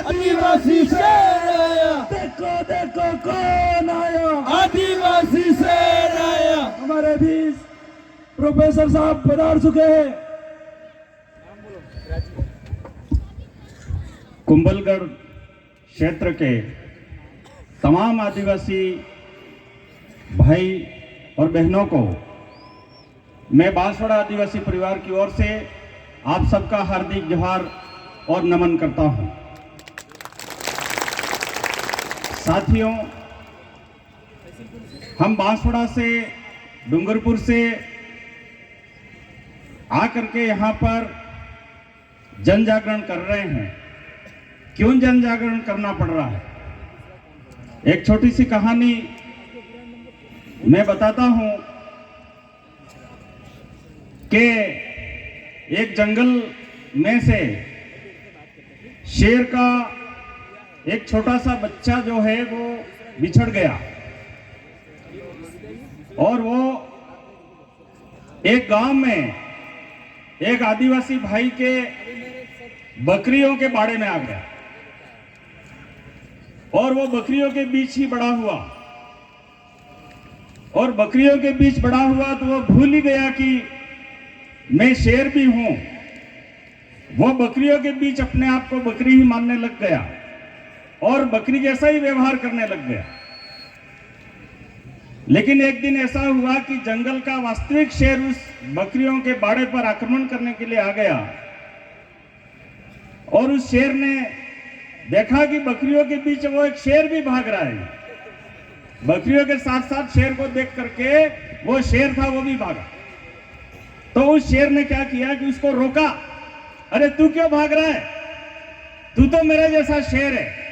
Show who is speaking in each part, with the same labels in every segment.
Speaker 1: आदिवासी शेर आया,
Speaker 2: देखो देखो कौन आया,
Speaker 1: आदिवासी शेर आया।
Speaker 2: हमारे बीच प्रोफेसर साहब पधार चुके हैं।
Speaker 3: कुंभलगढ़ क्षेत्र के तमाम आदिवासी भाई और बहनों को मैं बांसवाड़ा आदिवासी परिवार की ओर से आप सबका हार्दिक जोहार और नमन करता हूं। साथियों, हम बांसवाड़ा से, डूंगरपुर से आकर के यहाँ पर जन जागरण कर रहे हैं। क्यों जन जागरण करना पड़ रहा है? एक छोटी सी कहानी मैं बताता हूं कि एक जंगल में से शेर का एक छोटा सा बच्चा जो है वो बिछड़ गया और वो एक गांव में एक आदिवासी भाई के बकरियों के बाड़े में आ गया और वो बकरियों के बीच ही बड़ा हुआ और बकरियों के बीच बड़ा हुआ तो वो भूल ही गया कि मैं शेर भी हूं। वो बकरियों के बीच अपने आप को बकरी ही मानने लग गया और बकरी जैसा ही व्यवहार करने लग गया। लेकिन एक दिन ऐसा हुआ कि जंगल का वास्तविक शेर उस बकरियों के बाड़े पर आक्रमण करने के लिए आ गया और उस शेर ने देखा कि बकरियों के बीच वो एक शेर भी भाग रहा है। बकरियों के साथ साथ शेर को देख करके वो शेर था वो भी भागा। तो उस शेर ने क्या किया कि उसको रोका। अरे तू क्यों भाग रहा है? तू तो मेरे जैसा शेर है।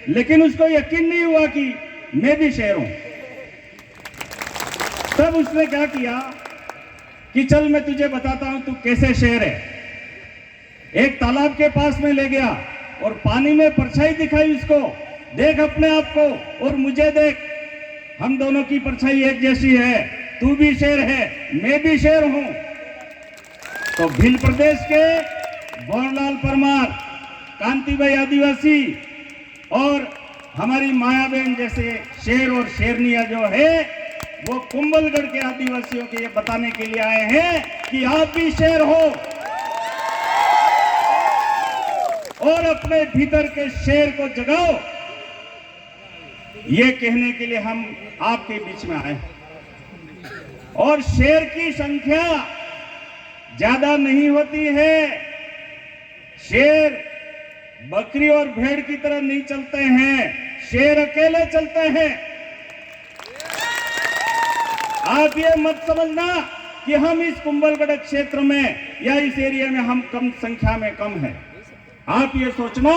Speaker 3: लेकिन उसको यकीन नहीं हुआ कि मैं भी शेर हूं। तब उसने क्या किया कि चल मैं तुझे बताता हूं तू कैसे शेर है। एक तालाब के पास में ले गया और पानी में परछाई दिखाई उसको, देख अपने आप को और मुझे देख, हम दोनों की परछाई एक जैसी है। तू भी शेर है, मैं भी शेर हूं। तो भील प्रदेश के भंवरलाल परमार, कांतिभाई आदिवासी और हमारी मायाबेन जैसे शेर और शेरनिया जो है वो कुंभलगढ़ के आदिवासियों के ये बताने के लिए आए हैं कि आप भी शेर हो और अपने भीतर के शेर को जगाओ। ये कहने के लिए हम आपके बीच में आए। और शेर की संख्या ज्यादा नहीं होती है। शेर बकरी और भेड़ की तरह नहीं चलते हैं, शेर अकेले चलते हैं। आप ये मत समझना कि हम इस कुंभलगढ़ क्षेत्र में या इस एरिया में हम कम संख्या में कम हैं। आप ये सोचना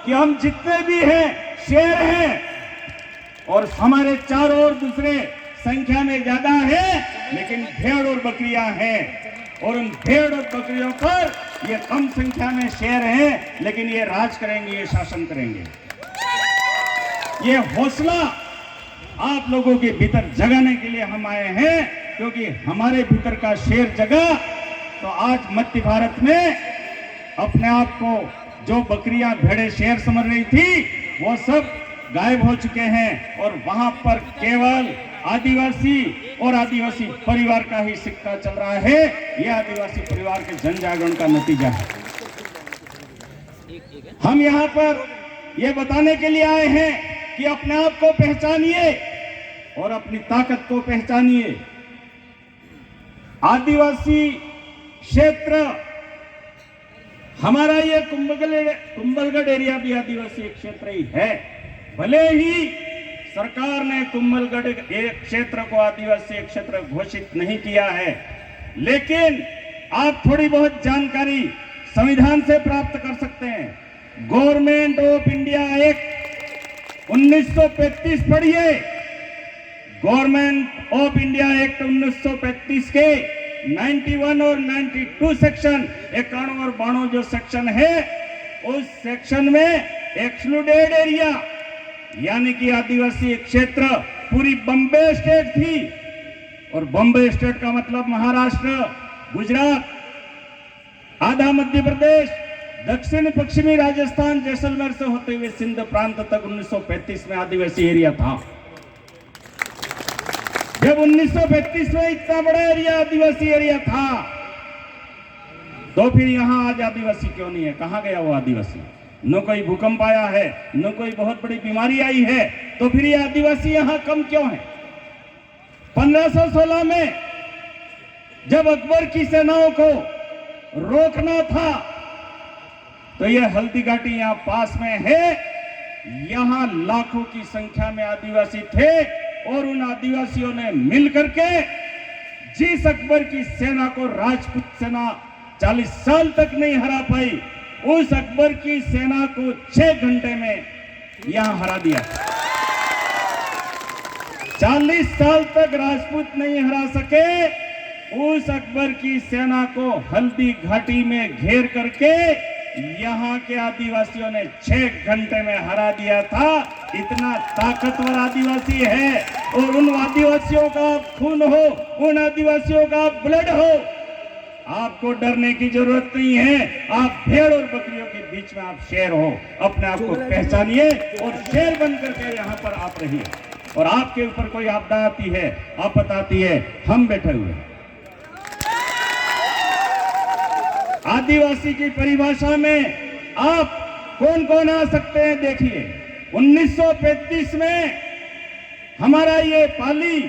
Speaker 3: कि हम जितने भी हैं शेर हैं और हमारे चारों ओर दूसरे संख्या में ज्यादा है, लेकिन भेड़ और बकरियां हैं और उन भेड़ और बकरियों पर ये कम संख्या में शेर हैं, लेकिन ये राज करेंगे, ये शासन करेंगे। ये हौसला आप लोगों के भीतर जगाने के लिए हम आए हैं, क्योंकि हमारे भीतर का शेर जगा तो आज मध्य भारत में अपने आप को जो बकरियां भेड़े शेर समझ रही थी वो सब गायब हो चुके हैं और वहां पर केवल आदिवासी और आदिवासी परिवार का ही सिक्का चल रहा है। यह आदिवासी परिवार के जन जागरण का नतीजा है। हम यहाँ पर यह बताने के लिए आए हैं कि अपने आप को पहचानिए और अपनी ताकत को पहचानिए। आदिवासी क्षेत्र हमारा ये कुंभलगढ़ एरिया भी आदिवासी क्षेत्र ही है। भले ही सरकार ने कुंभलगढ़ क्षेत्र को आदिवासी क्षेत्र घोषित नहीं किया है, लेकिन आप थोड़ी बहुत जानकारी संविधान से प्राप्त कर सकते हैं। गवर्नमेंट ऑफ इंडिया एक्ट 1935 पढ़िए। गवर्नमेंट ऑफ इंडिया एक्ट 1935 के 91 और 92 सेक्शन 91 और 92 जो सेक्शन है, उस सेक्शन में एक्सक्लूडेड एरिया यानी कि आदिवासी क्षेत्र पूरी बॉम्बे स्टेट थी। और बॉम्बे स्टेट का मतलब महाराष्ट्र, गुजरात, आधा मध्य प्रदेश, दक्षिण पश्चिमी राजस्थान जैसलमेर से होते हुए सिंध प्रांत तक 1935 में आदिवासी एरिया था। जब 1935 में इतना बड़ा एरिया आदिवासी एरिया था, तो फिर यहां आज आदिवासी क्यों नहीं है? कहां गया वो आदिवासी? न कोई भूकंप आया है, न कोई बहुत बड़ी बीमारी आई है, तो फिर ये आदिवासी यहां कम क्यों है? 1516 में जब अकबर की सेनाओं को रोकना था, तो यह हल्दी घाटी यहां पास में है, यहां लाखों की संख्या में आदिवासी थे और उन आदिवासियों ने मिलकर के जिस अकबर की सेना को राजपूत सेना 40 साल तक नहीं हरा पाई, उस अकबर की सेना को 6 घंटे में यहां हरा दिया। 40 साल तक राजपूत नहीं हरा सके, उस अकबर की सेना को हल्दी घाटी में घेर करके यहां के आदिवासियों ने 6 घंटे में हरा दिया था। इतना ताकतवर आदिवासी है, और उन आदिवासियों का खून हो, उन आदिवासियों का ब्लड हो, आपको डरने की जरूरत नहीं है। आप भेड़ और बकरियों के बीच में आप शेर हो, अपने आप को पहचानिए और शेर बन करके यहाँ पर आप रहिए। और आपके ऊपर कोई आपदा आती है, आपत आती है, हम बैठे हुए हैं। आदिवासी की परिभाषा में आप कौन कौन आ सकते हैं? देखिए, 1935 में हमारा ये पाली,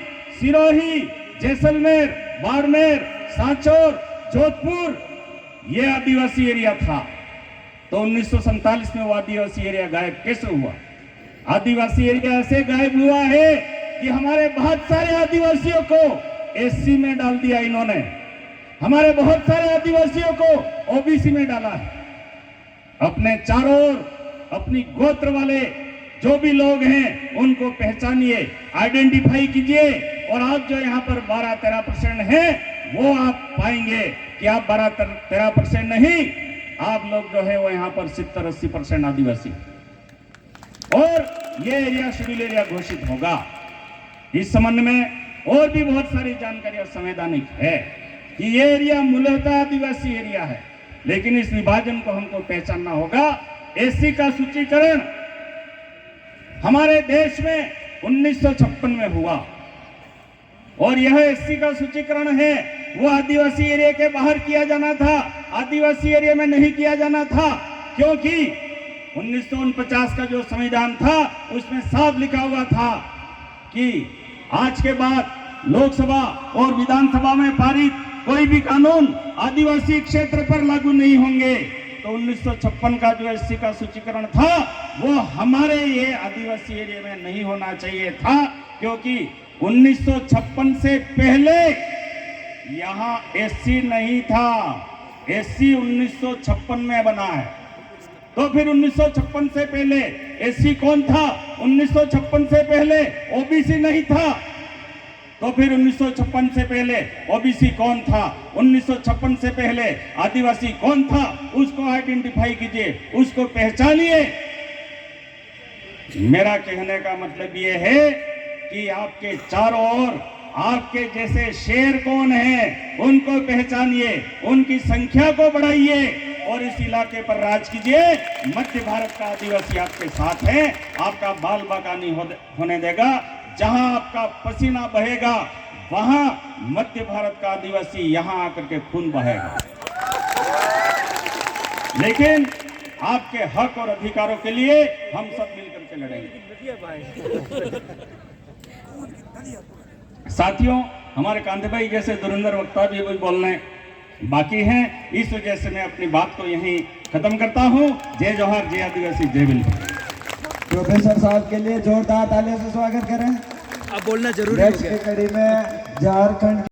Speaker 3: सिरोही, जैसलमेर, बाड़मेर, सांचौर, जोधपुर ये आदिवासी एरिया था। तो 1947 में वो आदिवासी एरिया गायब कैसे हुआ? आदिवासी एरिया ऐसे गायब हुआ है कि हमारे बहुत सारे आदिवासियों को एससी में डाल दिया इन्होंने, हमारे बहुत सारे आदिवासियों को ओबीसी में डाला है। अपने चारों ओर अपनी गोत्र वाले जो भी लोग हैं उनको पहचानिए, आइडेंटिफाई कीजिए, और आप जो यहाँ पर 12-13% हैं वो आप पाएंगे कि आप 12-13% नहीं, आप लोग जो है वो यहाँ पर 70-80% आदिवासी। और ये एरिया शेड्यूल एरिया घोषित होगा। इस संबंध में और भी बहुत सारी जानकारी और संवैधानिक है कि ये एरिया मूलतः आदिवासी एरिया है, लेकिन इस विभाजन को हमको पहचानना होगा। एससी का सूचीकरण हमारे देश में 1956 में हुआ, और यह एससी का सूचीकरण है वो आदिवासी एरिया के बाहर किया जाना था, आदिवासी एरिया में नहीं किया जाना था, क्योंकि 1949 का जो संविधान था उसमें साफ लिखा हुआ था कि आज के बाद लोकसभा और विधानसभा में पारित कोई भी कानून आदिवासी क्षेत्र पर लागू नहीं होंगे। तो 1956 का जो एससी का सूचीकरण था वो हमारे ये आदिवासी एरिया में नहीं होना चाहिए था, क्योंकि 1956 से पहले यहाँ एससी नहीं था। एससी 1956 में बना है। तो फिर 1956 से पहले एससी कौन था? 1956 से पहले ओबीसी नहीं था। तो फिर 1956 से पहले ओबीसी कौन था? 1956 से पहले आदिवासी कौन था? उसको आइडेंटिफाई कीजिए, उसको पहचानिए। मेरा कहने का मतलब ये है कि आपके चारों ओर आपके जैसे शेर कौन है उनको पहचानिए, उनकी संख्या को बढ़ाइए और इस इलाके पर राज कीजिए। मध्य भारत का आदिवासी आपके साथ है, आपका बाल बाका नहीं होने देगा। जहां आपका पसीना बहेगा वहां मध्य भारत का आदिवासी यहां आकर के खून बहेगा। लेकिन आपके हक और अधिकारों के लिए हम सब मिलकर के लड़ेंगे। साथियों, हमारे कांधे भाई जैसे धुरंधर वक्ता भी बोलने बाकी हैं, इस वजह से मैं अपनी बात को यहीं खत्म करता हूं। जय जोहार, जय आदिवासी, जय बिल्कुल।
Speaker 2: प्रोफेसर साहब के लिए जोरदार तालियों से स्वागत करें।
Speaker 1: अब बोलना जरूरी है।
Speaker 2: नेक्स्ट की कड़ी में झारखंड